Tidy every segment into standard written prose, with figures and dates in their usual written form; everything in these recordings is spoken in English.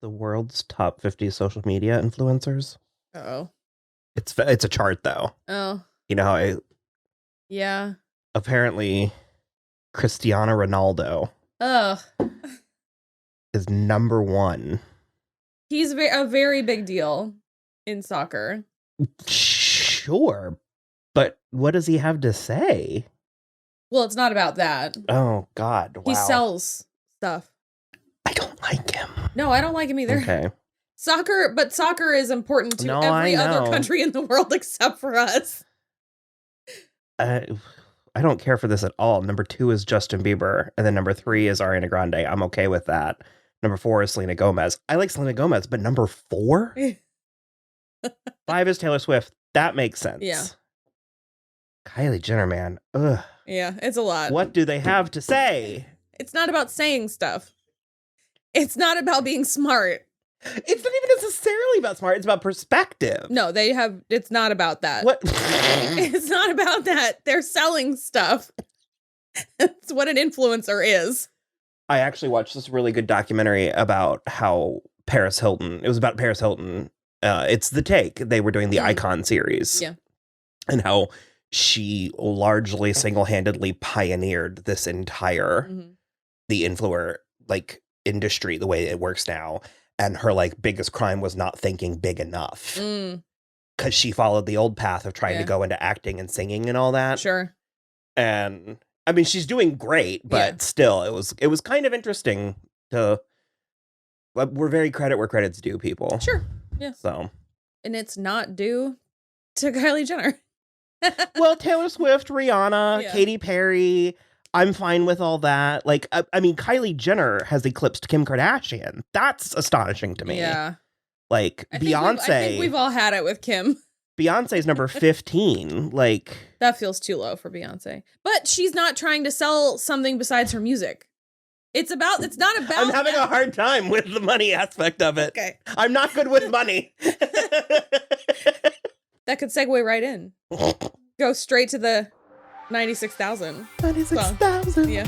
the world's top 50 social media influencers. Oh. It's a chart though. Oh. You know how Yeah. apparently Cristiano Ronaldo Ugh. is number one. He's a very big deal in soccer. Sure, but what does he have to say? Well, it's not about that. Oh God! Wow. He sells stuff. I don't like him. No, I don't like him either. Okay. Soccer is important to every other country in the world except for us. I don't care for this at all. Number 2 is Justin Bieber, and then number 3 is Ariana Grande. I'm okay with that. Number 4 is Selena Gomez. I like Selena Gomez, but number 4? 5 is Taylor Swift. That makes sense. Yeah. Kylie Jenner, man. Ugh. Yeah, it's a lot. What do they have to say? It's not about saying stuff. It's not about being smart. It's not even necessarily about smart. It's about perspective. No, it's not about that. What? It's not about that. They're selling stuff. That's what an influencer is. I actually watched this really good documentary about how Paris Hilton, it was about Paris Hilton. It's The Take. They were doing the Icon series. Yeah. And how she largely single-handedly pioneered this entire, the influencer, industry, the way it works now. And her, biggest crime was not thinking big enough. Because she followed the old path of trying to go into acting and singing and all that. Sure. And, I mean, she's doing great, but still, it was kind of interesting to... We're very credit where credit's due, people. Sure, yeah. So. And it's not due to Kylie Jenner. Well, Taylor Swift, Rihanna, Katy Perry... I'm fine with all that. I mean, Kylie Jenner has eclipsed Kim Kardashian. That's astonishing to me. Yeah. Beyonce. I think we've all had it with Kim. Beyonce's number 15. That feels too low for Beyonce. But she's not trying to sell something besides her music. It's not about... I'm having a hard time with the money aspect of it. Okay. I'm not good with money. That could segue right in. Go straight to the... 96,000. 96,000. Yeah.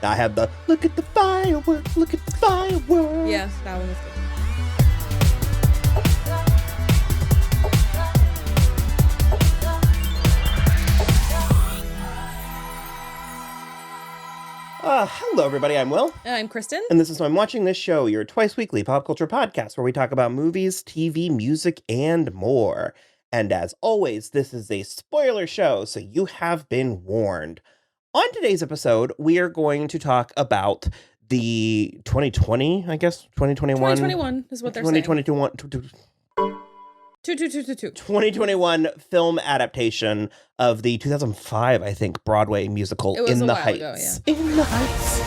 I had the look at the fireworks, look at the fireworks. Yeah, that one was good. Hello, everybody. I'm Will. I'm Kristen. And this is I'm Watching This Show, your twice-weekly pop culture podcast where we talk about movies, TV, music, and more. And as always, this is a spoiler show, so you have been warned. On today's episode, we are going to talk about the 2020, I guess, 2021. 2021 is what they're saying. 2021 film adaptation of the 2005, I think, Broadway musical In the Heights. Ago, yeah. In the Heights.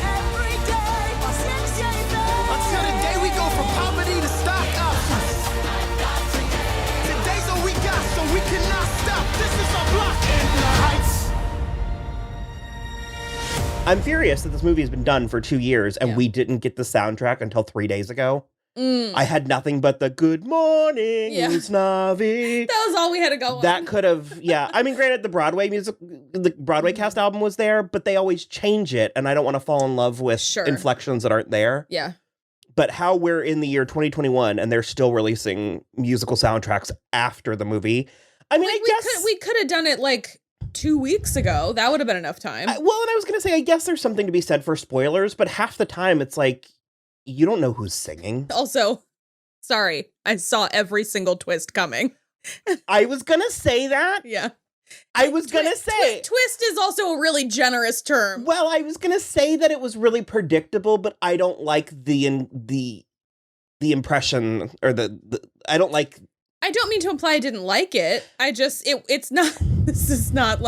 I'm furious that this movie has been done for 2 years and we didn't get the soundtrack until 3 days ago. I had nothing but the good morning, Usnavi. That was all we had to go on. That could have, I mean, granted, the Broadway cast album was there, but they always change it, and I don't want to fall in love with inflections that aren't there. Yeah. But how we're in the year 2021 and they're still releasing musical soundtracks after the movie. I mean, I guess... We could have done it, 2 weeks ago. That would have been enough time. Well, and I was going to say, I guess there's something to be said for spoilers, but half the time it's you don't know who's singing. Also, sorry, I saw every single twist coming. I was going to say that. Yeah. I was going to say. Twist is also a really generous term. Well, I was going to say that it was really predictable, but I don't like the impression or I don't like. I don't mean to imply I didn't like it. I just, it's not, this is not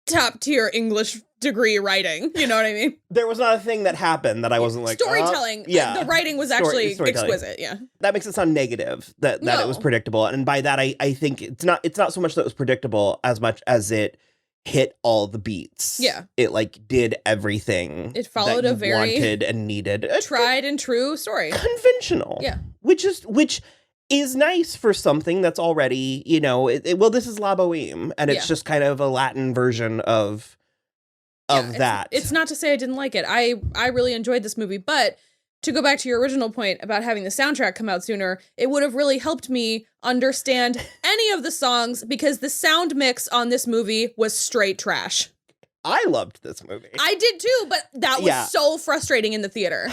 top tier English degree writing. You know what I mean? There was not a thing that happened that I wasn't storytelling. The writing was actually exquisite. Yeah. That makes it sound negative that it was predictable. And by that, I think it's not so much that it was predictable as much as it hit all the beats. Yeah. It did everything. It followed a very wanted and needed. Tried and true story. Conventional. Yeah. Which is nice for something that's already, this is La Boheme, and it's just kind of a Latin version of that. It's not to say I didn't like it. I really enjoyed this movie, but to go back to your original point about having the soundtrack come out sooner, it would have really helped me understand any of the songs because the sound mix on this movie was straight trash. I loved this movie. I did too, but that was so frustrating in the theater.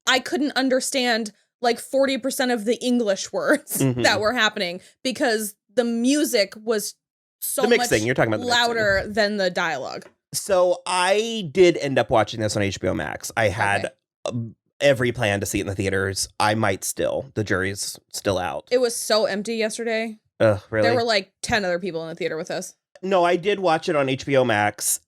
I couldn't understand like 40% of the English words that were happening because the music was so the mixing, much you're talking about the louder than the dialogue. So I did end up watching this on HBO Max. I had every plan to see it in the theaters. I might still. The jury's still out. It was so empty yesterday. Ugh, really? There were like 10 other people in the theater with us. No, I did watch it on HBO Max.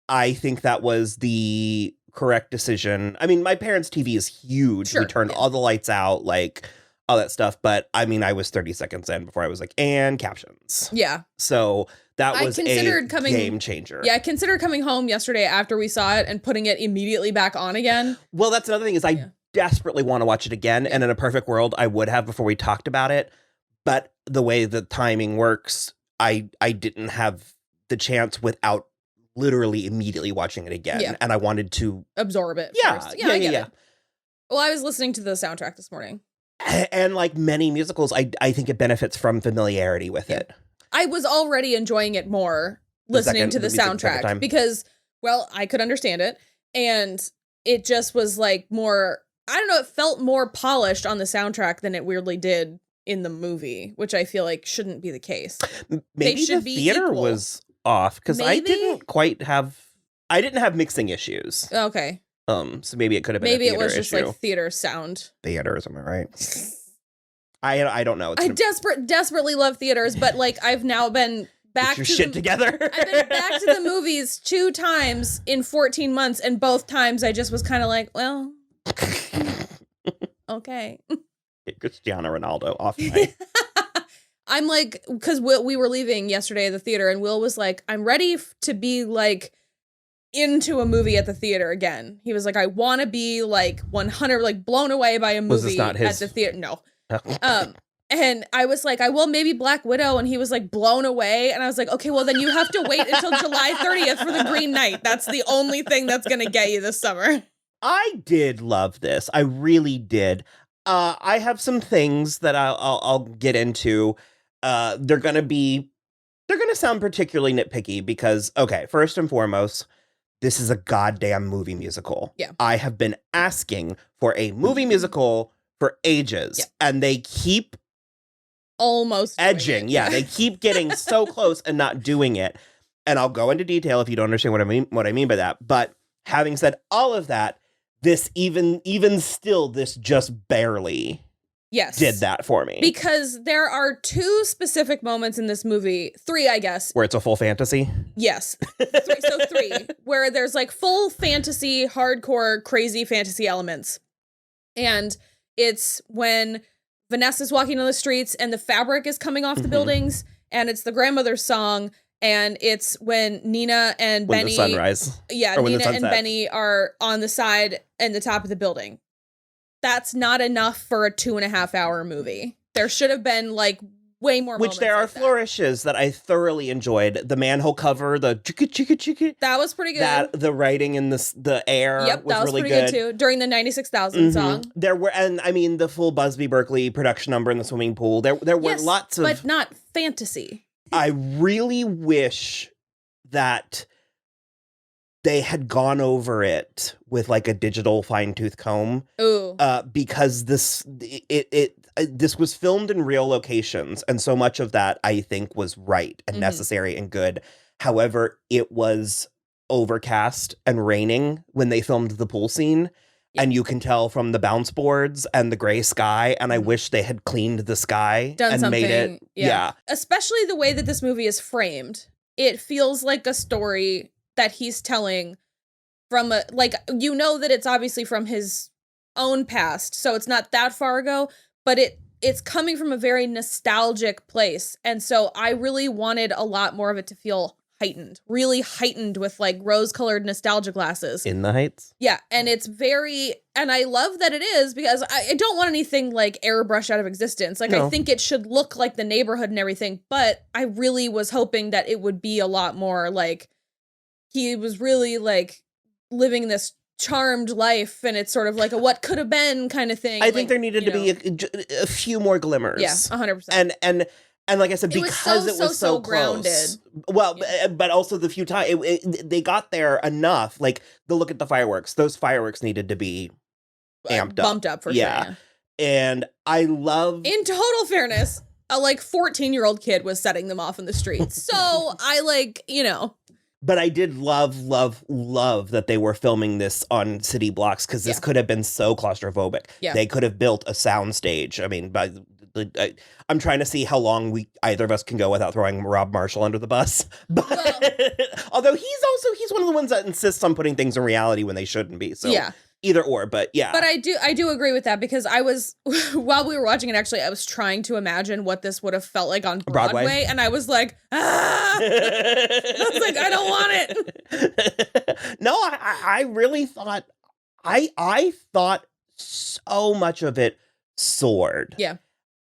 I think that was the correct decision. I mean, my parents' TV is huge. Sure, we turned all the lights out, like all that stuff. But I mean, I was 30 seconds in before I was like, and captions. Yeah. So that was a game changer. Yeah, I considered coming home yesterday after we saw it and putting it immediately back on again. Well, that's another thing is I desperately want to watch it again. And in a perfect world, I would have before we talked about it. But the way the timing works, I didn't have the chance without literally immediately watching it again. Yeah. And I wanted to absorb it first. Yeah. I get it. Well, I was listening to the soundtrack this morning. And like many musicals, I think it benefits from familiarity with it. I was already enjoying it more listening to the soundtrack because, well, I could understand it. And it just was like more, I don't know, it felt more polished on the soundtrack than it weirdly did in the movie, which I feel like shouldn't be the case. Maybe the theater was off because I didn't have mixing issues. Okay. So maybe it could have been maybe a theater it was just issue. Like theater sound. Theaters, am I right? I don't know. I desperately love theaters, but like I've now been back to shit together. I've been back to the movies 2 times in 14 months, and both times I just was kind of like, well, okay. Cristiano Ronaldo off night. I'm like, because we were leaving yesterday at the theater, and Will was like, I'm ready to be like into a movie at the theater again. He was like, I want to be like 100, like blown away by a movie at the theater. No. And I was like, I will maybe Black Widow, and he was like blown away, and I was like, okay, well then you have to wait until July 30th for the Green Knight. That's the only thing that's gonna get you this summer. I did love this. I really did. I have some things that I'll get into. They're gonna sound particularly nitpicky because, okay, first and foremost, this is a goddamn movie musical. Yeah. I have been asking for a movie musical for ages, and they keep almost edging. Yeah, they keep getting so close and not doing it. And I'll go into detail if you don't understand what I mean by that. But having said all of that, this even still, this just barely did that for me. Because there are 2 specific moments in this movie, 3, I guess. Where it's a full fantasy? Yes. 3, where there's like full fantasy, hardcore, crazy fantasy elements. And it's when Vanessa's walking on the streets and the fabric is coming off the buildings, and it's the grandmother's song, and it's when Nina and Benny... the sunrise. Yeah, Nina and Benny are on the side and the top of the building. That's not enough for a 2.5-hour movie. There should have been like way more moments. Which there are flourishes that I thoroughly enjoyed. The manhole cover, the chicka chicka chicka. That was pretty good. The writing in the air was really pretty good too. During the 96,000 song. There were, and I mean the full Busby Berkeley production number in the swimming pool. There were lots of, but not fantasy. I really wish that they had gone over it with like a digital fine-tooth comb. Ooh. Because this was filmed in real locations, and so much of that I think was right and necessary and good. However, it was overcast and raining when they filmed the pool scene. Yep. And you can tell from the bounce boards and the gray sky, and I wish they had cleaned the sky made it. Yeah. Especially the way that this movie is framed. It feels like a story that he's telling from that it's obviously from his own past, so it's not that far ago, but it's coming from a very nostalgic place. And so I really wanted a lot more of it to feel really heightened with like rose-colored nostalgia glasses. In the Heights? Yeah, and it's and I love that it is, because I don't want anything like airbrushed out of existence. Like, no. I think it should look like the neighborhood and everything, but I really was hoping that it would be a lot more like he was really like living this charmed life, and it's sort of like a what could have been kind of thing. I think there needed to be a few more glimmers. Yeah, 100%. And like I said, because it was so grounded. close. Well, but also the few times they got there enough. Like the look at the fireworks; those fireworks needed to be amped up, bumped up for sure. Yeah. And I love. In total fairness, a 14-year-old kid was setting them off in the streets. So I But I did love that they were filming this on city blocks, because this could have been so claustrophobic. Yeah. They could have built a soundstage. I mean, I'm trying to see how long either of us can go without throwing Rob Marshall under the bus. But although he's one of the ones that insists on putting things in reality when they shouldn't be. So either or, but yeah. But I do agree with that, because I was while we were watching it, actually, I was trying to imagine what this would have felt like on Broadway. And I was like, I was like, I don't want it. No, I really thought I thought so much of it soared. Yeah.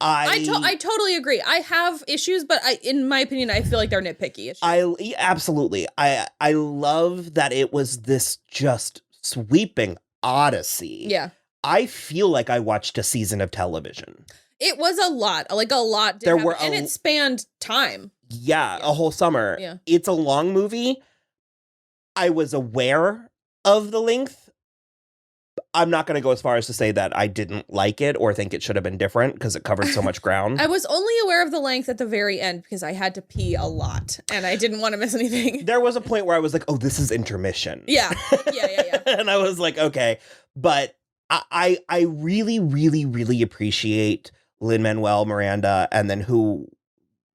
I totally agree. I have issues, but in my opinion, I feel like they're nitpicky issues. Absolutely. I love that it was this just sweeping odyssey. Yeah. I feel like I watched a season of television. It was a lot. A lot did happen, and it spanned time. Yeah, a whole summer. Yeah. It's a long movie. I was aware of the length. I'm not going to go as far as to say that I didn't like it or think it should have been different, because it covered so much ground. I was only aware of the length at the very end because I had to pee a lot and I didn't want to miss anything. There was a point where I was like, oh, this is intermission. Yeah. And I was like, okay. But I really, really, really appreciate Lin-Manuel Miranda, and then who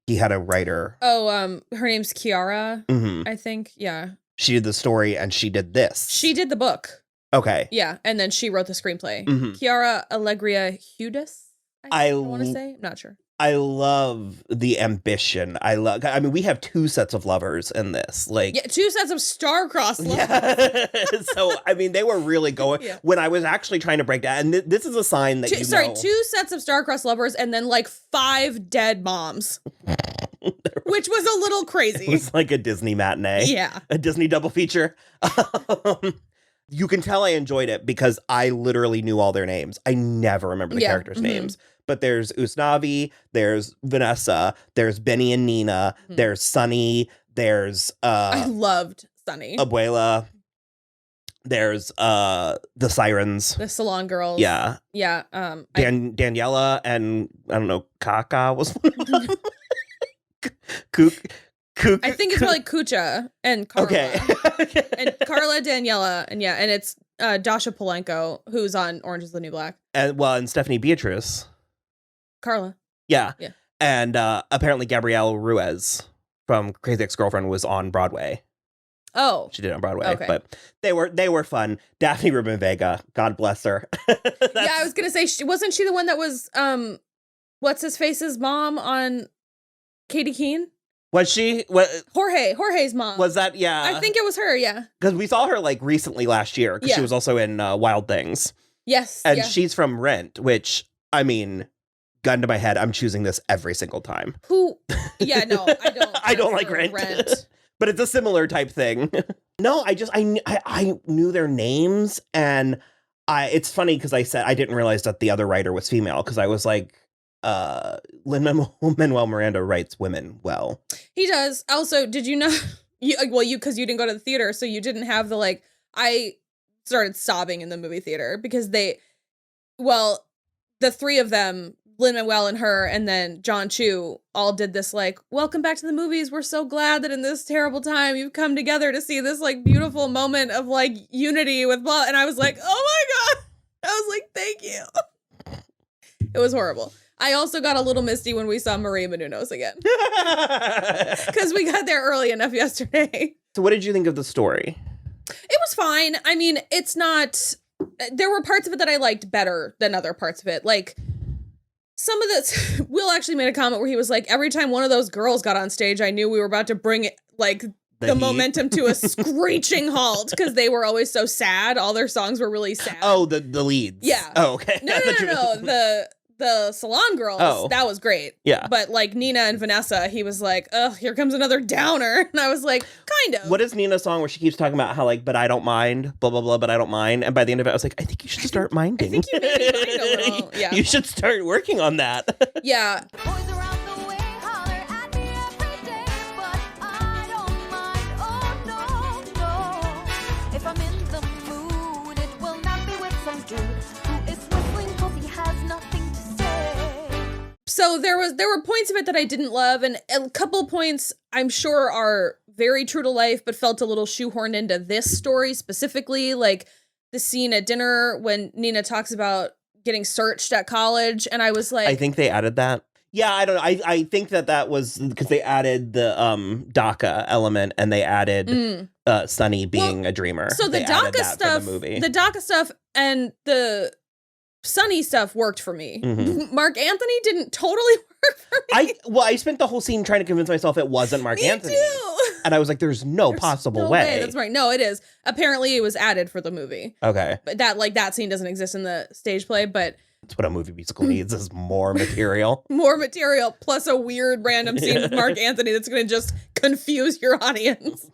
he had a writer. Oh, her name's Kiara, I think. Yeah. She did the story and she did this. She did the book. Okay. Yeah, and then she wrote the screenplay. Chiara Allegria Hudis, I want to say. I'm not sure. I love the ambition. I mean, we have two sets of lovers in this. Two sets of star-crossed lovers. Yeah. So, I mean, they were really going. Yeah. When I was actually trying to break down, and this is a sign that two sets of star-crossed lovers, and then 5 dead moms. Which was a little crazy. It was like a Disney matinee. Yeah. A Disney double feature. You can tell I enjoyed it because I literally knew all their names. I never remember the characters' names. But there's Usnavi, there's Vanessa, there's Benny and Nina, there's Sunny, there's I loved Sunny. Abuela. There's the Sirens. The Salon Girls. Yeah. Yeah. Daniela and I don't know, Kaka was one of them. I think it's probably Kucha and Carla. Okay. And Carla, Daniela, and it's Dasha Polenko, who's on Orange is the New Black. And Stephanie Beatrice. Carla. Yeah. And apparently Gabrielle Ruiz from Crazy Ex-Girlfriend was on Broadway. Oh. She did it on Broadway. Okay. But they were fun. Daphne Rubin-Vega, God bless her. Yeah, I was going to say, wasn't she the one that was, what's-his-face's mom on Katie Keene? Was she? Jorge's mom. Was that? Yeah. I think it was her, yeah. Because we saw her recently last year, because she was also in Wild Things. Yes. And she's from Rent, which, I mean, gun to my head, I'm choosing this every single time. Yeah, no, I don't. I don't like Rent. But it's a similar type thing. No, I knew their names, and it's funny because I didn't realize that the other writer was female, because I was like, Lin-Manuel Miranda writes women well. He does. Also, did you know because you didn't go to the theater, so you didn't have the I started sobbing in the movie theater because the three of them, Lin-Manuel and her, and then John Chu, all did this welcome back to the movies. We're so glad that in this terrible time you've come together to see this beautiful moment of unity with blah. And I was like, oh my God. I was like, thank you. It was horrible. I also got a little misty when we saw Maria Menounos again. Because we got there early enough yesterday. So what did you think of the story? It was fine. I mean, it's not... There were parts of it that I liked better than other parts of it. Some of this... Will actually made a comment where he was like, every time one of those girls got on stage, I knew we were about to bring it, the momentum to a screeching halt, because they were always so sad. All their songs were really sad. Oh, the leads. Yeah. Oh, okay. No. the salon girls, that was great. Yeah. But like Nina and Vanessa, he was like, oh, here comes another downer. And I was like, kind of. What is Nina's song where she keeps talking about how like, but I don't mind, blah, blah, blah, but I don't mind. And by the end of it, I was like, I think you should start minding. I think you made me mind a little. Yeah. You should start working on that. Yeah. So there were points of it that I didn't love, and a couple points I'm sure are very true to life, but felt a little shoehorned into this story specifically, like the scene at dinner when Nina talks about getting searched at college, and I was like, I think they added that. Yeah, I don't know. I think that was because they added the DACA element, and they added Sunny being a dreamer. So the DACA stuff, the DACA stuff, and the Sunny stuff worked for me. Mm-hmm. Mark Anthony didn't totally work for me. I spent the whole scene trying to convince myself it wasn't Mark Anthony. Too. And I was like, there's no possible way. That's right. No, it is. Apparently it was added for the movie. Okay. But that scene doesn't exist in the stage play, but that's what a movie musical needs is more material. More material plus a weird random scene with Mark Anthony that's going to just confuse your audience.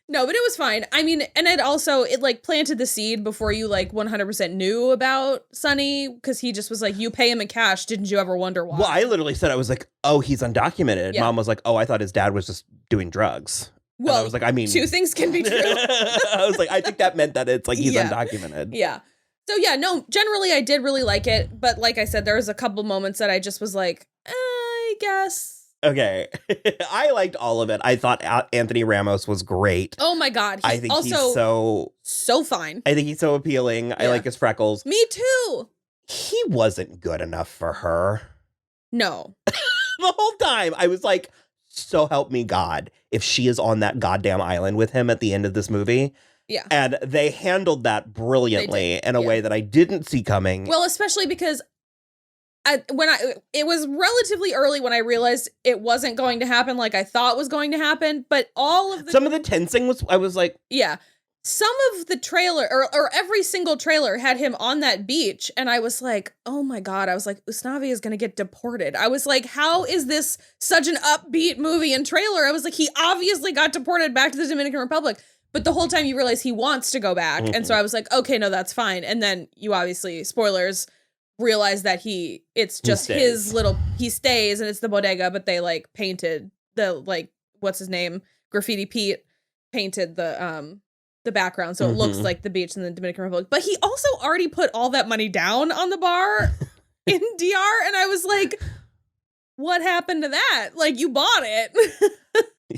No, but it was fine. I mean, and it like planted the seed before you like 100% knew about Sonny, because he just was like, you pay him in cash. Didn't you ever wonder why? Well, I literally said, I was like, oh, he's undocumented. Yeah. Mom was like, oh, I thought his dad was just doing drugs. Well, and I was like, I mean, two things can be true. I was like, I think that meant that it's like he's undocumented. Yeah. So yeah, no, generally I did really like it. But like I said, there was a couple moments that I just was like, I guess. Okay. I liked all of it. I thought Anthony Ramos was great. Oh my God. I think he's so fine. I think he's so appealing. Yeah. I like his freckles. Me too. He wasn't good enough for her. No. The whole time I was like, so help me God, if she is on that goddamn island with him at the end of this movie. Yeah. And they handled that brilliantly in a way that I didn't see coming. Well, especially because it was relatively early when I realized it wasn't going to happen like I thought was going to happen, but some of the tensing I was like, yeah, some of the trailer or every single trailer had him on that beach, and I was like, oh my God, I was like, Usnavi is going to get deported. I was like, how is this such an upbeat movie and trailer? I was like, he obviously got deported back to the Dominican Republic, but the whole time you realize he wants to go back, and so I was like, okay, no, that's fine. And then you obviously, spoilers, realize that he stays, and it's the bodega, but they like painted the like, what's his name, Graffiti Pete painted the background so it looks like the beach in the Dominican Republic, but he also already put all that money down on the bar in DR, and I was like, what happened to that? Like, you bought it.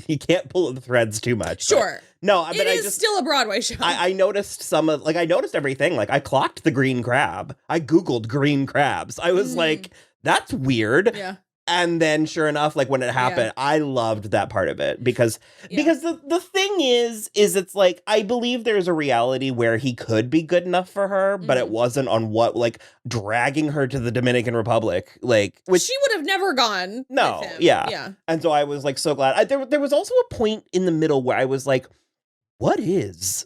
You can't pull the threads too much. Sure. No, but it is still a Broadway show. I noticed I noticed everything. Like, I clocked the green crab. I Googled green crabs. I was like, that's weird. Yeah. And then sure enough, like when it happened, I loved that part of it because the thing is it's like, I believe there's a reality where he could be good enough for her, but it wasn't on what, like dragging her to the Dominican Republic, like, which she would have never gone. No. With him. Yeah. And so I was like, so glad. There was also a point in the middle where I was like, what is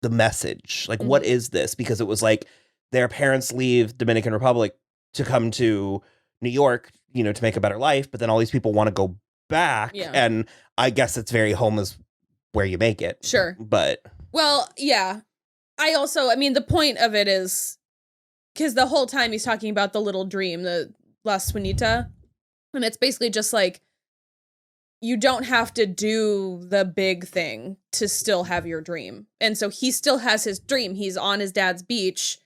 the message? Like, what is this? Because it was like their parents leave Dominican Republic to come to New York, you know, to make a better life, but then all these people want to go back. Yeah. And I guess it's very home is where you make it. Sure. But well, yeah. I mean, the point of it is because the whole time he's talking about the little dream, the La Suanita, and it's basically just like, you don't have to do the big thing to still have your dream. And so he still has his dream. He's on his dad's beach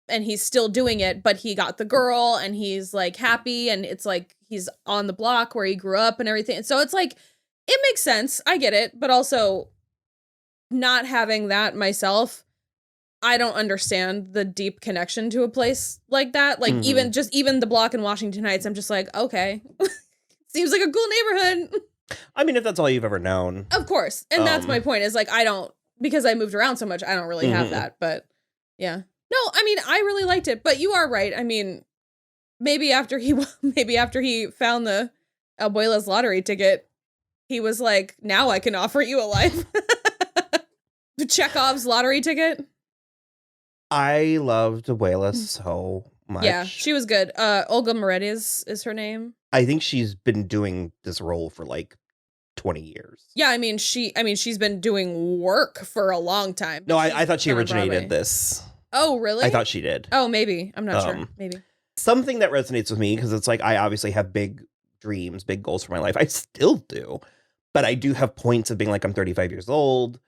and he's still doing it, but he got the girl and he's like happy, and it's like he's on the block where he grew up and everything. So it's like, it makes sense. I get it. But also not having that myself, I don't understand the deep connection to a place like that. Like even the block in Washington Heights, I'm just like, okay, seems like a cool neighborhood. I mean, if that's all you've ever known. Of course. And that's my point, is like, because I moved around so much, I don't really have that, but yeah. No, I mean, I really liked it, but you are right. I mean, maybe after he found the Abuela's lottery ticket, he was like, now I can offer you a life. Chekhov's lottery ticket. I loved Abuela so much. Yeah, she was good. Olga Moretz is her name. I think she's been doing this role for like 20 years. Yeah, I mean she's been doing work for a long time. No, I thought she originated this. Oh, really? I thought she did. Oh, maybe. I'm not sure. Maybe. Something that resonates with me, because it's like I obviously have big dreams, big goals for my life. I still do. But I do have points of being like, I'm 35 years old.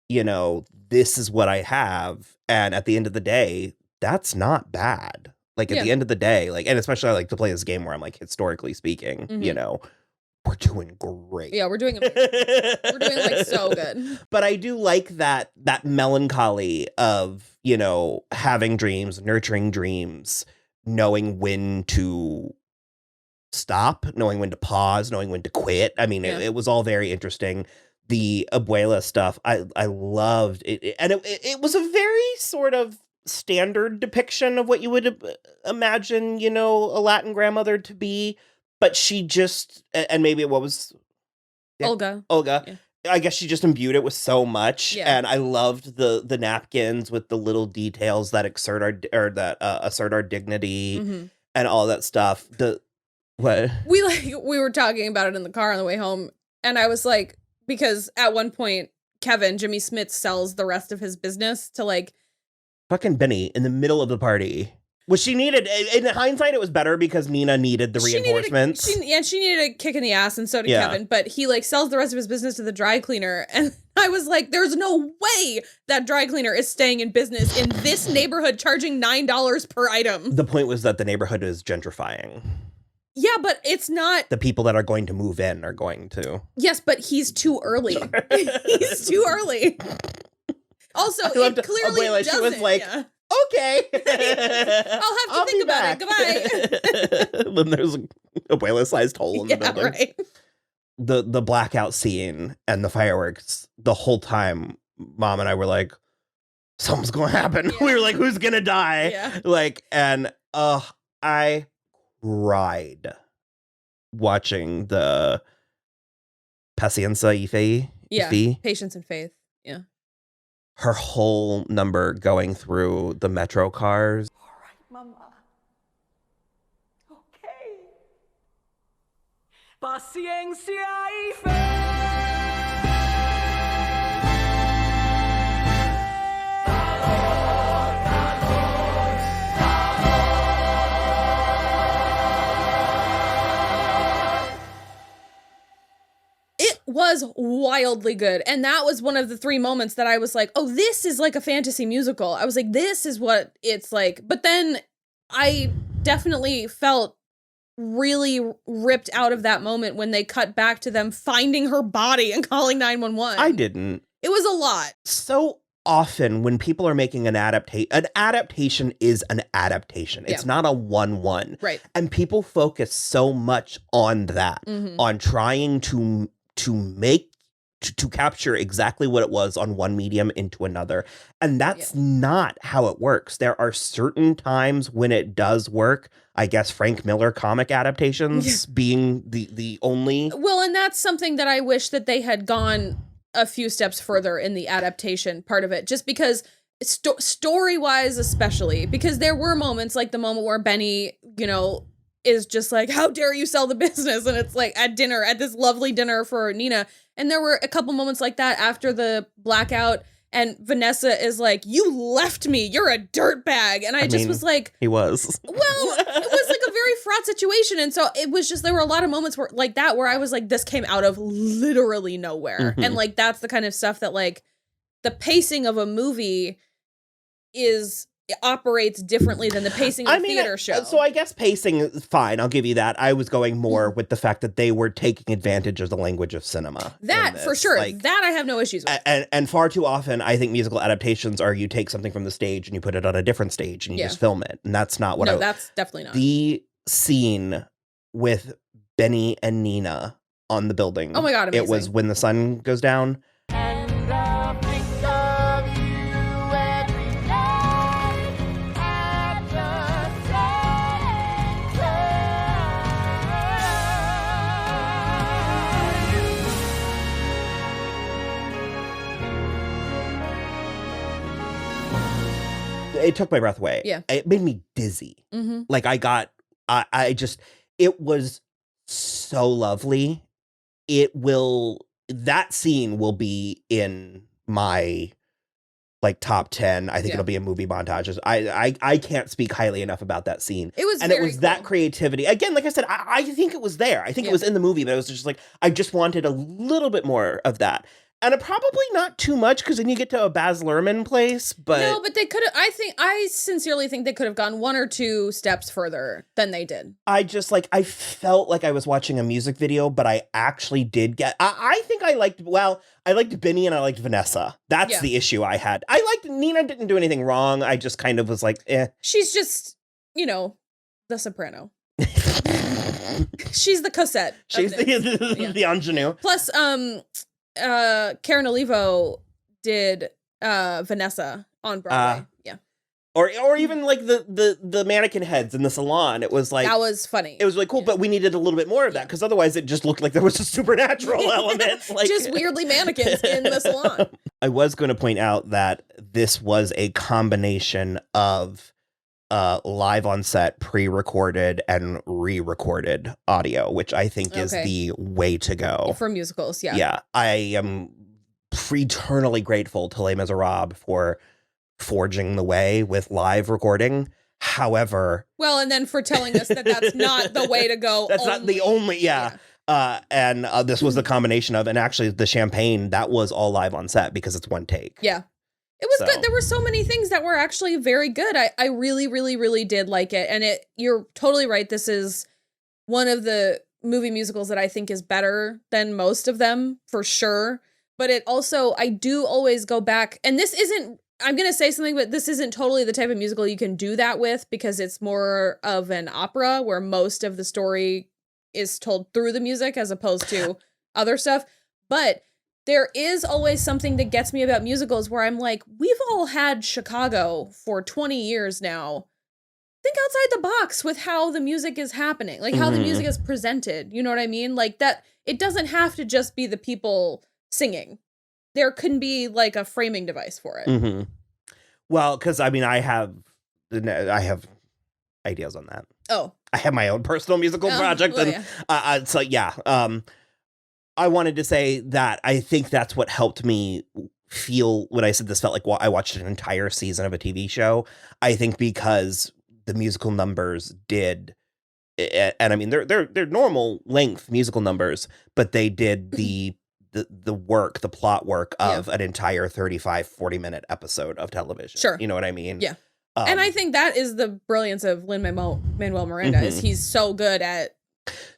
You know, this is what I have. And at the end of the day, that's not bad. Like at the end of the day, like, and especially I like to play this game where I'm like, historically speaking, you know, we're doing great. Yeah, we're doing we're doing like so good. But I do like that melancholy of, you know, having dreams, nurturing dreams, knowing when to stop, knowing when to pause, knowing when to quit. I mean, it was all very interesting. The abuela stuff, I loved it. And it was a very sort of standard depiction of what you would imagine, you know, a Latin grandmother to be. But she just, and maybe what was... Yeah, Olga. Yeah. I guess she just imbued it with so much. Yeah. And I loved the napkins with the little details that assert our dignity and all that stuff. What? We were talking about it in the car on the way home. And I was like, because at one point, Jimmy Smith sells the rest of his business to like... Fucking Benny in the middle of the party. Well, she needed, in hindsight, it was better because Nina needed the reinforcements. She needed a kick in the ass, and so did Kevin. But he like sells the rest of his business to the dry cleaner, and I was like, "There's no way that dry cleaner is staying in business in this neighborhood, charging $9 per item." The point was that the neighborhood is gentrifying. Yeah, but it's not. The people that are going to move in are going to. Yes, but he's too early. He's too early. Also, it clearly doesn't. She was like. Yeah. Okay. I'll have to think about it. Goodbye. Then there's a abuela-sized hole in the building. Right. The blackout scene and the fireworks, the whole time, Mom and I were like, something's going to happen. Yeah. We were like, who's going to die? Yeah. Like, and I cried watching the Paciencia y Fe. Yeah, Patience and Faith. Yeah. Her whole number going through the metro cars. All right, Mama. Okay. Paciencia y fe. Was wildly good, and that was one of the 3 moments that I was like, oh, this is like a fantasy musical. I was like, this is what it's like. But then I definitely felt really ripped out of that moment when they cut back to them finding her body and calling 911. I didn't. It was a lot. So often when people are making an adaptation is an adaptation. It's not a 1-1. Right. And people focus so much on that, on trying to capture exactly what it was on one medium into another. And that's not how it works. There are certain times when it does work. I guess Frank Miller comic adaptations being the only. Well, and that's something that I wish that they had gone a few steps further in the adaptation part of it, just because story-wise, especially because there were moments like the moment where Benny, you know, is just like, how dare you sell the business? And it's like at this lovely dinner for Nina. And there were a couple moments like that after the blackout. And Vanessa is like, you left me. You're a dirtbag. And I just was like, he was. Well, it was like a very fraught situation. And so it was just, there were a lot of moments where like that, where I was like, this came out of literally nowhere. And like, that's the kind of stuff that like the pacing of a movie operates differently than the pacing of a theater show. So I guess pacing is fine. I'll give you that. I was going more with the fact that they were taking advantage of the language of cinema. That for sure. Like, that I have no issues with. And far too often, I think musical adaptations are you take something from the stage and you put it on a different stage and you just film it. And that's not what that's definitely not. The scene with Benny and Nina on the building. Oh my God, amazing. It was when the sun goes down. it took my breath away. Yeah. It made me dizzy. Mm-hmm. Like I just, it was so lovely. That scene will be in my like top 10. I think it'll be in movie montages. I can't speak highly enough about that scene. It was, and very it was cool. that creativity. Again, like I said, I think it was there. I think it was in the movie, but it was just like, I just wanted a little bit more of that. And probably not too much, because then you get to a Baz Luhrmann place, but... No, but they could have... I sincerely think they could have gone 1 or 2 steps further than they did. I just, like, I felt like I was watching a music video, but I actually did get... I think I liked Benny and I liked Vanessa. That's the issue I had. I liked... Nina didn't do anything wrong. I just kind of was like, eh. She's just, the soprano. She's the Cosette. She's the ingenue. Plus, Karen Olivo did Vanessa on Broadway. Yeah. Or even like the mannequin heads in the salon. It was like, that was funny. It was really cool, but we needed a little bit more of that, because otherwise it just looked like there was a supernatural element. Like just weirdly mannequins in the salon. I was going to point out that this was a combination of live on set, pre-recorded, and re-recorded audio, which I think is the way to go. For musicals, yeah. Yeah. I am eternally grateful to Les Miserables for forging the way with live recording. However... Well, and then for telling us that that's not the way to go. That's not the only... Yeah. And this was the combination of... And actually, the champagne, that was all live on set, because it's one take. Yeah. It was good. There were so many things that were actually very good. I really, really, really did like it. And you're totally right. This is one of the movie musicals that I think is better than most of them, for sure. But it also, I do always go back, and this isn't, I'm going to say something, but this isn't totally the type of musical you can do that with, because it's more of an opera where most of the story is told through the music as opposed to other stuff. But there is always something that gets me about musicals where I'm like, we've all had Chicago for 20 years now. Think outside the box with how the music is happening, like how the music is presented. You know what I mean? Like that, it doesn't have to just be the people singing. There can be like a framing device for it. Mm-hmm. Well, because I mean, I have ideas on that. Oh, I have my own personal musical project, well, and so yeah. I wanted to say that I think that's what helped me feel when I said this felt like I watched an entire season of a TV show. I think because the musical numbers did, and I mean they're normal length musical numbers, but they did the work, the plot work of an entire 35-40 minute episode of television. Sure, you know what I mean? Yeah. And I think that is the brilliance of Lin-Manuel Miranda is he's so good at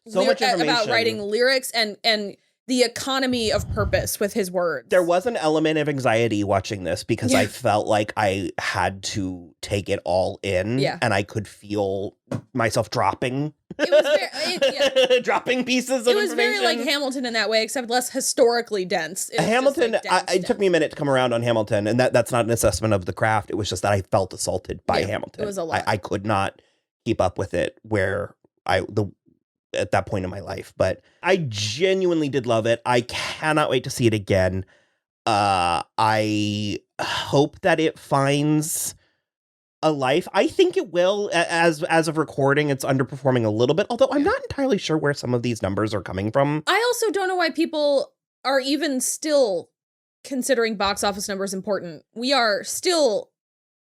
much information about writing lyrics and the economy of purpose with his words. There was an element of anxiety watching this because I felt like I had to take it all in, and I could feel myself dropping. It was very, dropping pieces of information. It was very like Hamilton in that way, except less historically dense. Hamilton, it took me a minute to come around on Hamilton, and that's not an assessment of the craft. It was just that I felt assaulted by Hamilton. It was a lot. I could not keep up with it at that point in my life, but I genuinely did love it. I cannot wait to see it again. I hope that it finds a life. I think it will. As of recording, it's underperforming a little bit, although I'm not entirely sure where some of these numbers are coming from. I also don't know why people are even still considering box office numbers important. We are still,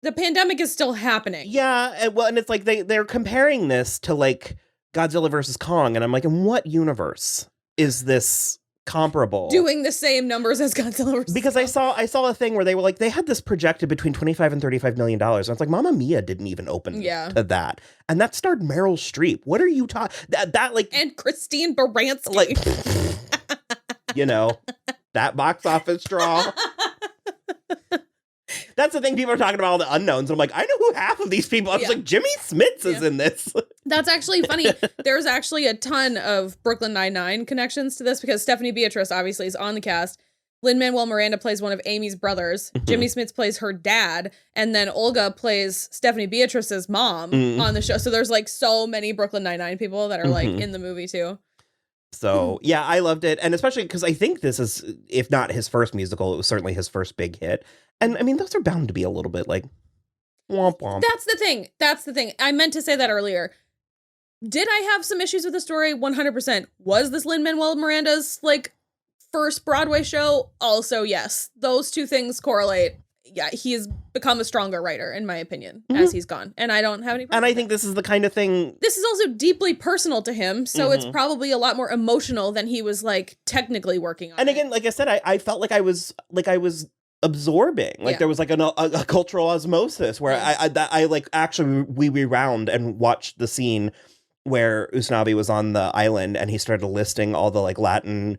the pandemic is still happening. Yeah, and it's like they're comparing this to like Godzilla versus Kong, and I'm like, in what universe is this comparable? Doing the same numbers as Godzilla versus Because Kong. I saw a thing where they were like, they had this projected between $25 and $35 million. And it's like, Mamma Mia didn't even open to that. And that starred Meryl Streep. What are you talking? That like, and Christine Baranski. Like, that box office draw. That's the thing people are talking about, all the unknowns. I'm like, I know who half of these people. I was like, Jimmy Smits is in this. That's actually funny. There's actually a ton of Brooklyn Nine-Nine connections to this because Stephanie Beatrice obviously is on the cast. Lin-Manuel Miranda plays one of Amy's brothers. Jimmy Smits plays her dad. And then Olga plays Stephanie Beatrice's mom on the show. So there's like so many Brooklyn Nine-Nine people that are like in the movie too. So, yeah, I loved it. And especially because I think this is, if not his first musical, it was certainly his first big hit. And I mean, those are bound to be a little bit like Womp womp. That's the thing. That's the thing. I meant to say that earlier. Did I have some issues with the story? 100%. Was this Lin-Manuel Miranda's, like, first Broadway show? Also, yes. Those two things correlate. Yeah, he's become a stronger writer, in my opinion, as he's gone. And I don't have any problem And I with think that. this is the kind of thing... This is also deeply personal to him, so it's probably a lot more emotional than he was, like, technically working on. And again, like I said, I felt like I was absorbing. Like there was like a cultural osmosis where I like actually we rewound and watched the scene where Usnavi was on the island and he started listing all the like Latin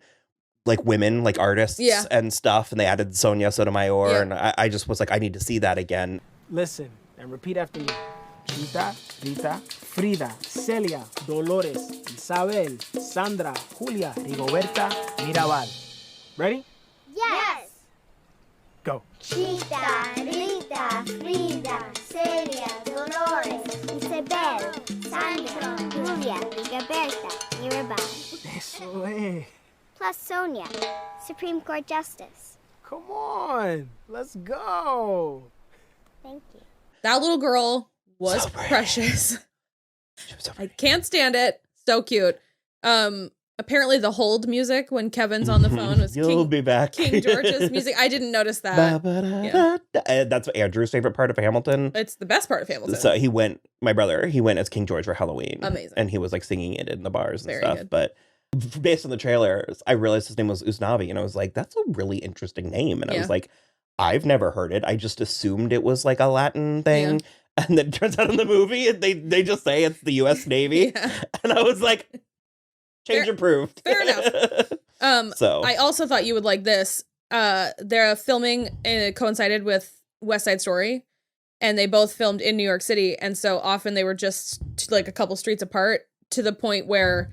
like women like artists and stuff, and they added Sonia Sotomayor, and I just was like, I need to see that again. Listen and repeat after me. Chita, Rita, Frida, Celia, Dolores, Isabel, Sandra, Julia, Rigoberta, Mirabal. Ready? Yes. Go. Chita, Rita, Frida, Celia, Dolores, Isabel, Sandra, Julia, Rigoberta, Mirabal. Eso es. Plus Sonia, Supreme Court Justice. Come on. Let's go. Thank you. That little girl was So pretty. precious. She was so I pretty. can't stand it. So cute. Apparently the hold music when Kevin's on the phone was You'll be back. King George's music. I didn't notice that. That's Andrew's favorite part of Hamilton. It's the best part of Hamilton. So my brother, he went as King George for Halloween. Amazing. And he was like singing it in the bars and Very stuff. good. But based on the trailers, I realized his name was Usnavi, and I was like, that's a really interesting name. And I was like, I've never heard it. I just assumed it was like a Latin thing. And then it turns out in the movie, they just say it's the U.S. Navy. And I was like, change approved. Fair enough. So I also thought you would like this. Their filming coincided with West Side Story, and they both filmed in New York City. And so often they were just like a couple streets apart, to the point where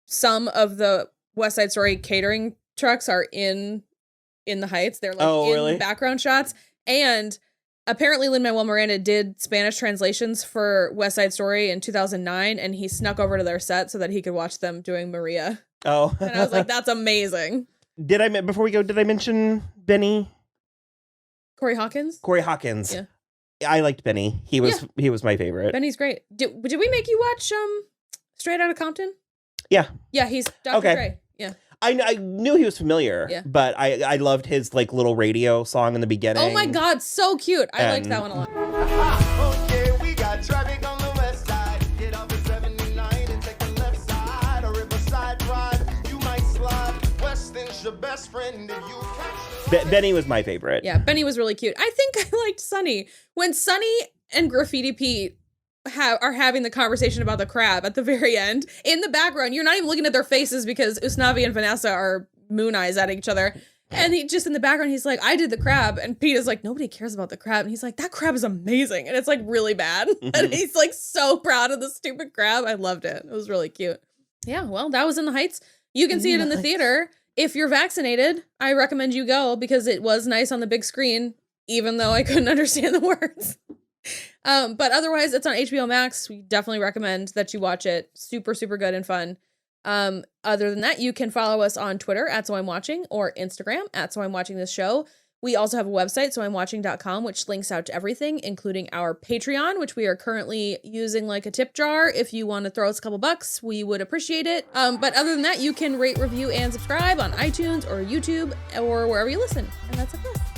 some of the West Side Story catering trucks are in the Heights. They're like in background shots. And apparently Lin-Manuel Miranda did Spanish translations for West Side Story in 2009, and he snuck over to their set so that he could watch them doing Maria. Oh. And I was like, that's amazing. Before we go, did I mention Benny? Corey Hawkins? Corey Hawkins. Yeah. I liked Benny. He was my favorite. Benny's great. Did we make you watch Straight Outta Compton? Yeah. Yeah, he's Dr. Dre. Yeah. I knew he was familiar, Yeah. but I loved his like little radio song in the beginning. Oh my God, so cute. I liked that one a lot. Okay, we got traffic on the west side. Get off at 79 and take the left side. Or Riverside Drive, you might slide. Weston's your best friend if you catch Benny was my favorite. Yeah, Benny was really cute. I think I liked Sunny. When Sunny and Graffiti Pete are having the conversation about the crab at the very end, in the background, you're not even looking at their faces because Usnavi and Vanessa are moon eyes at each other. And he just in the background, he's like, I did the crab. And Pete is like, nobody cares about the crab. And he's like, that crab is amazing. And it's like really bad. And he's like so proud of the stupid crab. I loved it. It was really cute. Yeah, well, that was In the Heights. You can see it in the theater. If you're vaccinated, I recommend you go because it was nice on the big screen, even though I couldn't understand the words. But otherwise, it's on HBOMax. We definitely recommend that you watch it. Super, super good and fun. Other than that, you can follow us on Twitter at So I'm Watching or Instagram at So I'm Watching This Show. We also have a website, soimwatching.com, which links out to everything, including our Patreon, which we are currently using like a tip jar. If you want to throw us a couple bucks, we would appreciate it. But other than that, you can rate, review, and subscribe on iTunes or YouTube or wherever you listen. And that's it for us.